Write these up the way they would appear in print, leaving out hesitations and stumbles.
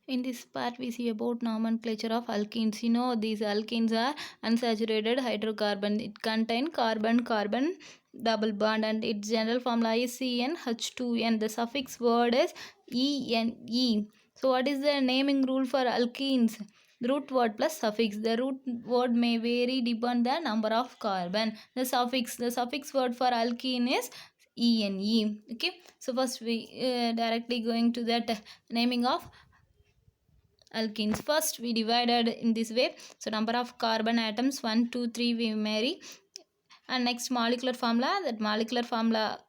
In this part, we see about nomenclature of alkenes. You know, these alkenes are unsaturated hydrocarbon. It contain carbon-carbon double bond, and its general formula is CnH2n. The suffix word is ENE. So, what is the naming rule for alkenes? Root word plus suffix. The root word may vary depending on the number of carbon. The suffix word for alkene is ENE. Okay. So first we directly going to that naming of alkenes. First we divided in this way. So number of carbon atoms 1 2 3 we marry, and next molecular formula. That molecular formula,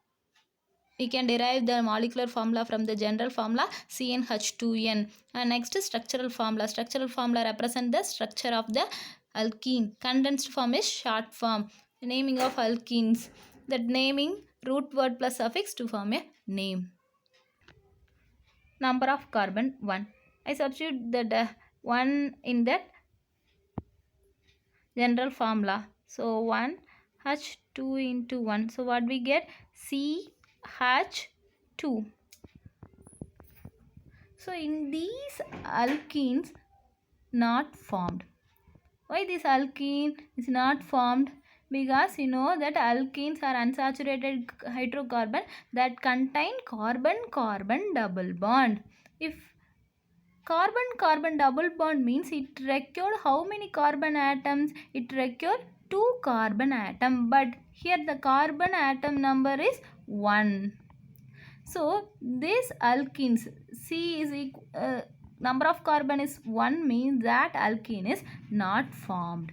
we can derive the molecular formula from the general formula CnH2n. And next is structural formula represent the structure of the alkene. Condensed form is short form. Naming of alkenes, that naming root word plus suffix to form a name. Number of carbon 1. I substitute the 1 in that general formula. So 1 H2 into 1. So what we get? CH2. So in these alkenes not formed. Why this alkene is not formed? Because you know that alkenes are unsaturated hydrocarbon that contain carbon-carbon double bond. If carbon-carbon double bond means it required how many carbon atoms? It required 2 carbon atom, but here the carbon atom number is 1. So this alkenes, C is equal, number of carbon is 1 means that alkene is not formed.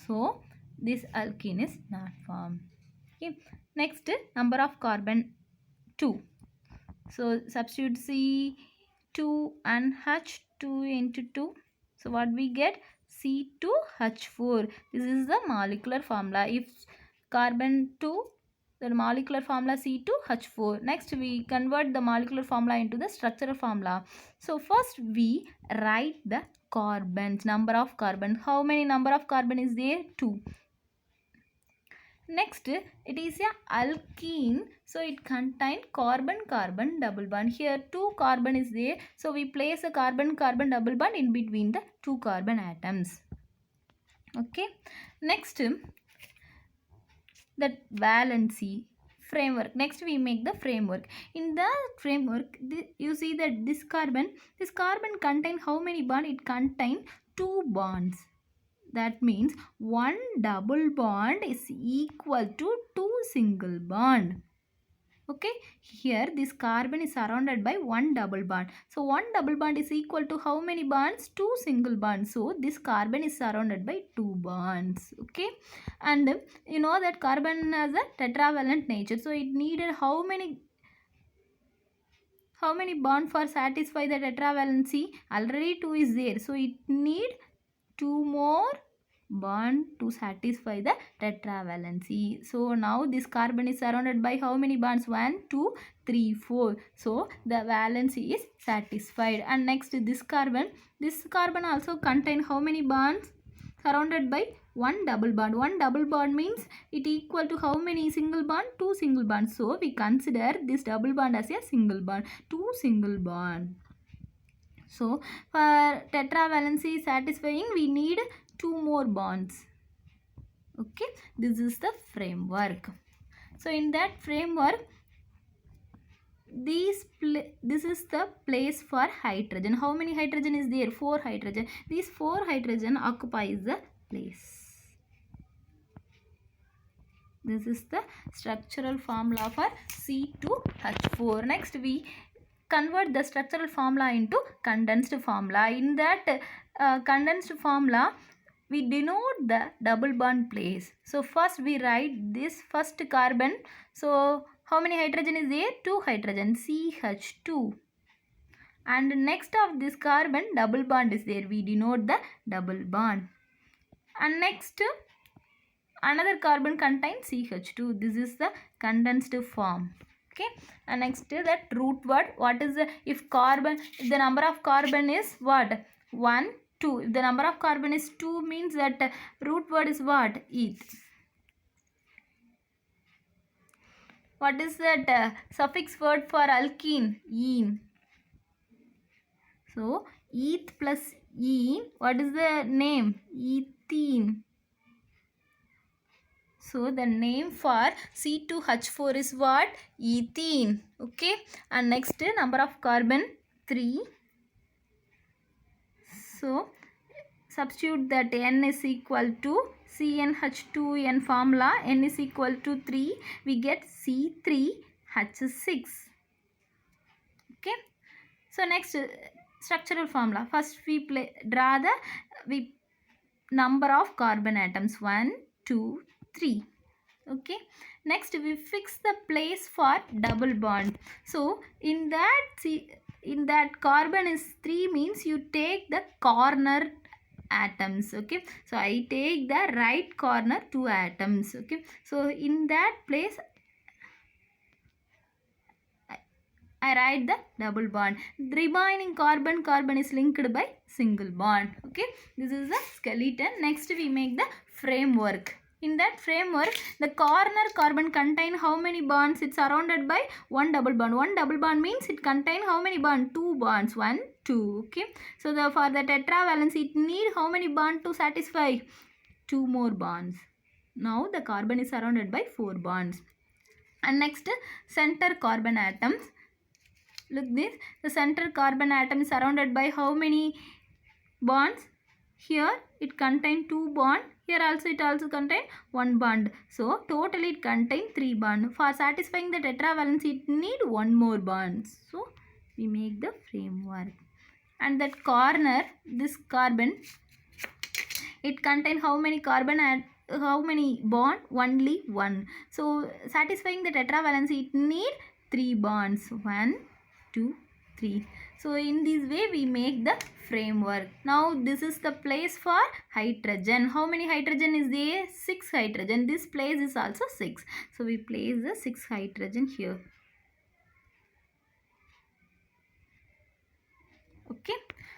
So this alkene is not formed. Okay. Next, number of carbon 2. So substitute C2 and H2 into 2. So what we get? C2H4. This is the molecular formula. If carbon 2, the molecular formula C2H4. Next we convert the molecular formula into the structural formula. So first we write the carbons, number of carbon. How many number of carbon is there? 2. Next, it is a alkene, so it contains carbon-carbon double bond. Here 2 carbon is there, so we place a carbon-carbon double bond in between the 2 carbon atoms. Okay. Next, that valency framework. Next we make the framework. In the framework, you see that this carbon contain how many bond? It contain 2 bonds. That means 1 double bond is equal to 2 single bond. Okay, here this carbon is surrounded by 1 double bond. So 1 double bond is equal to how many bonds? 2 single bonds. So this carbon is surrounded by 2 bonds. Okay, and you know that carbon has a tetravalent nature. So it needed how many bond for satisfy the tetravalency? Already 2 is there. So it need 2 more bond to satisfy the tetravalency. So now this carbon is surrounded by how many bonds? 1 2 3 4. So the valency is satisfied. And next this carbon also contain how many bonds? Surrounded by 1 double bond. 1 double bond means it equal to how many single bond? 2 single bonds. So we consider this double bond as a single bond. 2 single bond. So for tetravalency satisfying, we need 2 more bonds. Okay, this is the framework. So in that framework, this is the place for hydrogen. How many hydrogen is there? 4 hydrogen. These 4 hydrogen occupies the place. This is the structural formula for C2H4. Next we convert the structural formula into condensed formula. In that condensed formula, we denote the double bond place. So first we write this first carbon. So how many hydrogen is there? 2 hydrogen, CH2. And next of this carbon, double bond is there. We denote the double bond. And next another carbon contains CH2. This is the condensed form. Okay, and next that root word. What is the, if the number of carbon is what? 1 2. If the number of carbon is 2 means that root word is what? Eth. What is that suffix word for alkene? Ene. So eth plus ene, what is the name? Ethene. So the name for C2H4 is what? Ethene. Okay. And next number of carbon 3. So substitute that n is equal to CnH2n formula. N is equal to 3. We get C3H6. Okay. So next structural formula. First we draw the number of carbon atoms. 1, 2, 3. Okay. Next we fix the place for double bond. So in that carbon is 3 means you take the corner atoms. Okay. So I take the right corner 2 atoms. Okay. So in that place I write the double bond. The remaining carbon is linked by single bond. Okay. This is the skeleton. Next we make the framework. In that framework, the corner carbon contain how many bonds? It's surrounded by one double bond. One double bond means it contain how many bonds? 2 bonds. 1, 2. Okay. So for the tetravalence, it need how many bonds to satisfy? 2 more bonds. Now the carbon is surrounded by 4 bonds. And next, center carbon atoms. Look this. The center carbon atom is surrounded by how many bonds? Here it contains 2 bonds. Here also it also contains 1 bond. So totally it contains 3 bonds. For satisfying the tetravalence it need 1 more bond. So we make the framework. And that corner, this carbon, it contains how many carbon and how many bond? Only 1. So satisfying the tetravalence it need 3 bonds. 1, 2, 3. So in this way we make the framework. Now this is the place for hydrogen. How many hydrogen is there? 6 hydrogen. This place is also 6. So we place the 6 hydrogen here. Okay.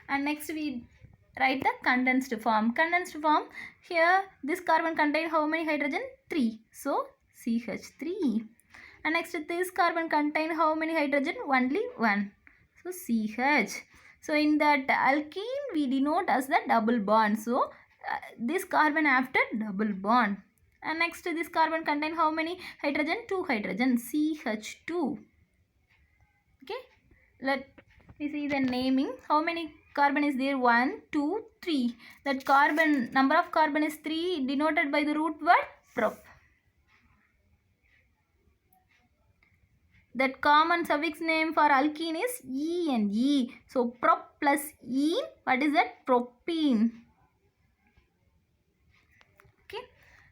And next we write the condensed form. Condensed form, here this carbon contain how many hydrogen? 3. So CH3. And next this carbon contain how many hydrogen? Only 1. So CH. So in that alkene we denote as the double bond. So this carbon after double bond. And next this carbon contain how many hydrogen? 2 hydrogen. CH2. Okay. Let me see the naming. How many carbon is there? 1, 2, 3. That carbon, number of carbon is 3 denoted by the root word prop. That common suffix name for alkene is ene. So prop plus ene, what is that? Propene. Okay.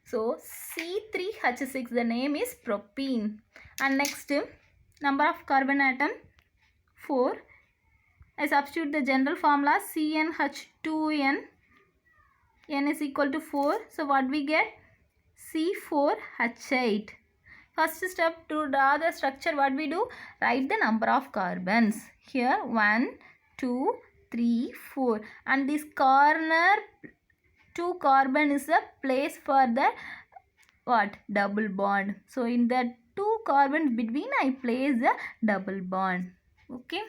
So C3H6, the name is propene. And next, number of carbon atom 4. I substitute the general formula CnH2n. N is equal to 4. So what we get? C4H8. First step to draw the structure, what we do? Write the number of carbons. Here 1, 2, 3, 4. And this corner 2 carbon is the place for the what? Double bond. So in the 2 carbons between I place the double bond. Okay.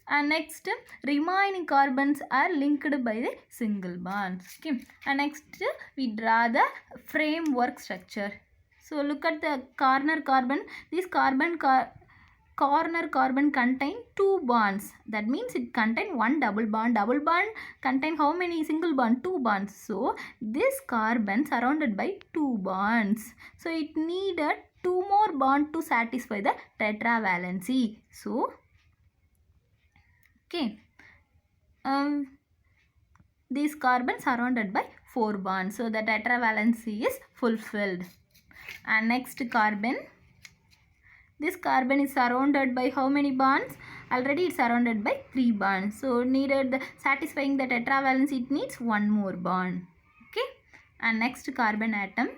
And next remaining carbons are linked by the single bonds. Okay. And next we draw the framework structure. So look at the corner carbon. This corner carbon contain 2 bonds. That means it contain 1 double bond. Double bond contain how many single bond? 2 bonds. So this carbon surrounded by 2 bonds. So it needed 2 more bonds to satisfy the tetravalency. So okay. These carbons surrounded by 4 bonds. So the tetravalency is fulfilled. And next carbon. This carbon is surrounded by how many bonds? Already it's surrounded by 3 bonds. So needed satisfying the tetravalence, it needs 1 more bond. Okay. And next carbon atom.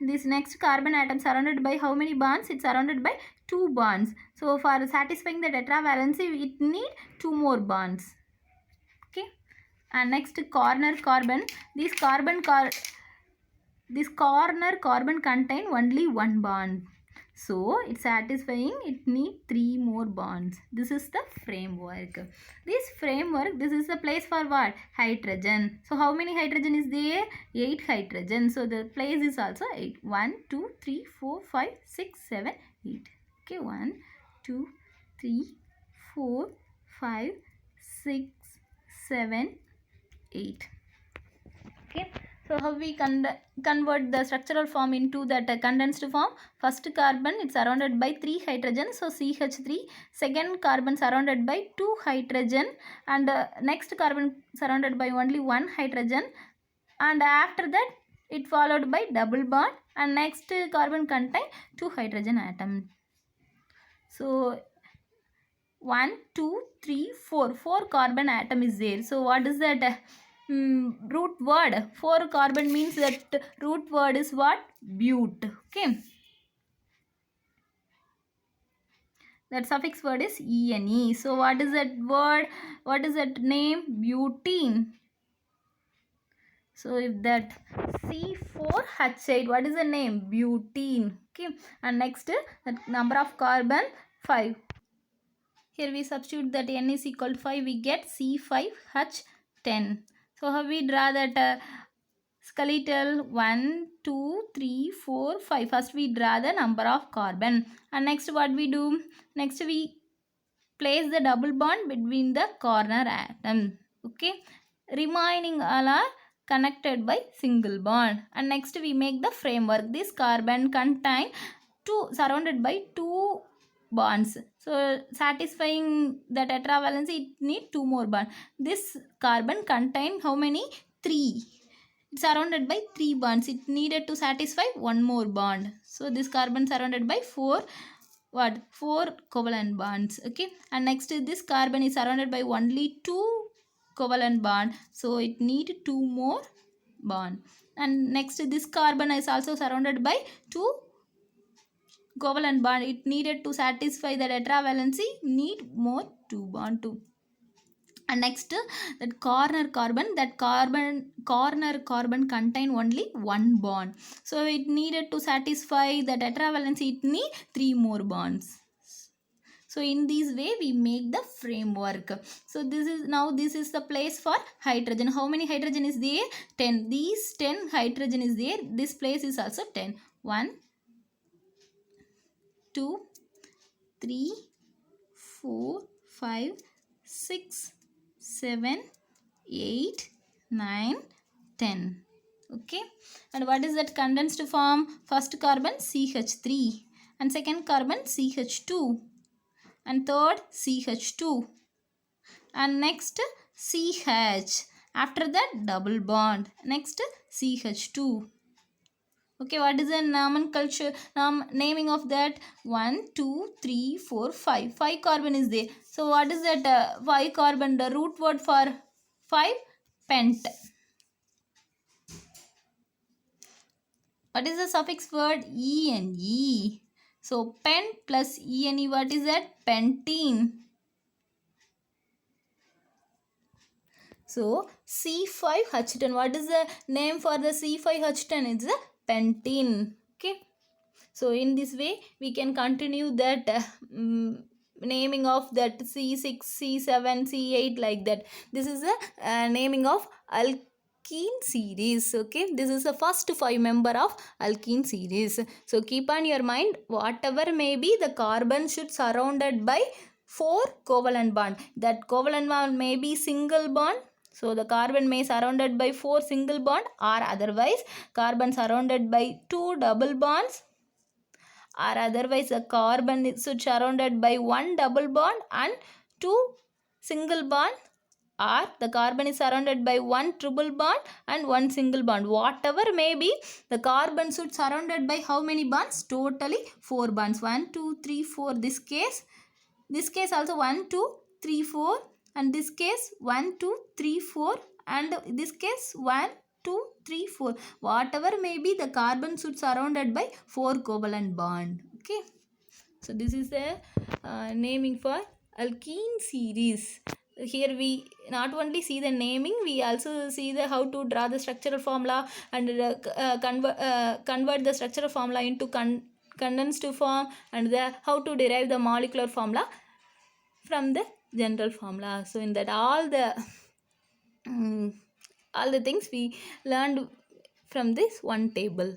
This next carbon atom surrounded by how many bonds? It's surrounded by 2 bonds. So for satisfying the tetravalency, it need 2 more bonds. Okay. And next corner carbon. This corner carbon contain only 1 bond. So it's satisfying, it needs 3 more bonds. This is the framework. This framework, this is the place for what? Hydrogen. So how many hydrogen is there? 8 hydrogen. So the place is also 8. 1, 2, 3, 4, 5, 6, 7, 8. Okay, 1, 2, 3, 4, 5, 6, 7, 8. Okay, so how we convert the structural form into that condensed form? First carbon, it's surrounded by 3 hydrogen, so CH3. Second carbon surrounded by 2 hydrogen, and next carbon surrounded by only 1 hydrogen, and after that it followed by double bond, and next carbon contain 2 hydrogen atom. So 1, 2, 3, 4. 4 carbon atom is there. So what is that? Root word. 4 carbon means that root word is what? But. Okay. That suffix word is ene. So what is that word? What is that name? Butene. So if that C4H8, what is the name? Butene. Okay. And next, the number of carbon 5. Here we substitute that n is equal to 5, we get C5H10. So how we draw that skeletal? 1, 2, 3, 4, 5. First we draw the number of carbon. And next what we do? Next we place the double bond between the corner atom. Okay. Remaining all are connected by single bond. And next we make the framework. This carbon contain surrounded by 2 bonds. So satisfying the tetravalency, it need 2 more bonds. This carbon contain how many? 3. It's surrounded by 3 bonds. It needed to satisfy 1 more bond. So this carbon surrounded by 4 covalent bonds. Okay, and next this carbon is surrounded by only 2 covalent bond, so it need 2 more bond. And next this carbon is also surrounded by 2 covalent bond. It needed to satisfy the tetravalency, need more 2 bond too. And next that corner carbon contain only 1 bond, so it needed to satisfy the tetravalency, it need 3 more bonds. So in this way we make the framework. So this is the place for hydrogen. How many hydrogen is there? 10. These 10 hydrogen is there. This place is also 10. 1, 2, 3, 4, 5, 6, 7, 8, 9, 10. Okay. And what is that condensed form? First carbon CH3 and second carbon CH2 and third CH2 and next CH. After that double bond. Next CH2. Okay, what is the nomenclature, naming of that? 1, 2, 3, 4, 5. 5 carbon is there. So what is that 5 carbon? The root word for 5? Pent. What is the suffix word? ene. So pent plus ene, what is that? Pentene. So C5H10, what is the name for the C5H10? It's the pentene. Okay. So in this way we can continue that naming of that C6, C7, C8 like that. This is the naming of alkene series. Okay, this is the first 5 member of alkene series. So keep on your mind, whatever may be, the carbon should surrounded by 4 covalent bond. That covalent bond may be single bond. So the carbon may surrounded by 4 single bond, or otherwise carbon surrounded by 2 double bonds, or otherwise a carbon is surrounded by 1 double bond and 2 single bond, or the carbon is surrounded by 1 triple bond and 1 single bond. Whatever may be, the carbon should surrounded by how many bonds? Totally 4 bonds. 1, 2, 3, 4. This case also 1, 2, 3, 4, and this case 1, 2, 3, 4, and this case 1, 2, 3, 4. Whatever may be, the carbon should surrounded by 4 covalent bond. Okay. So this is the naming for alkene series. Here we not only see the naming, we also see the how to draw the structural formula and convert the structural formula into condensed form, and how to derive the molecular formula from the general formula. So in that all the things we learned from this one table.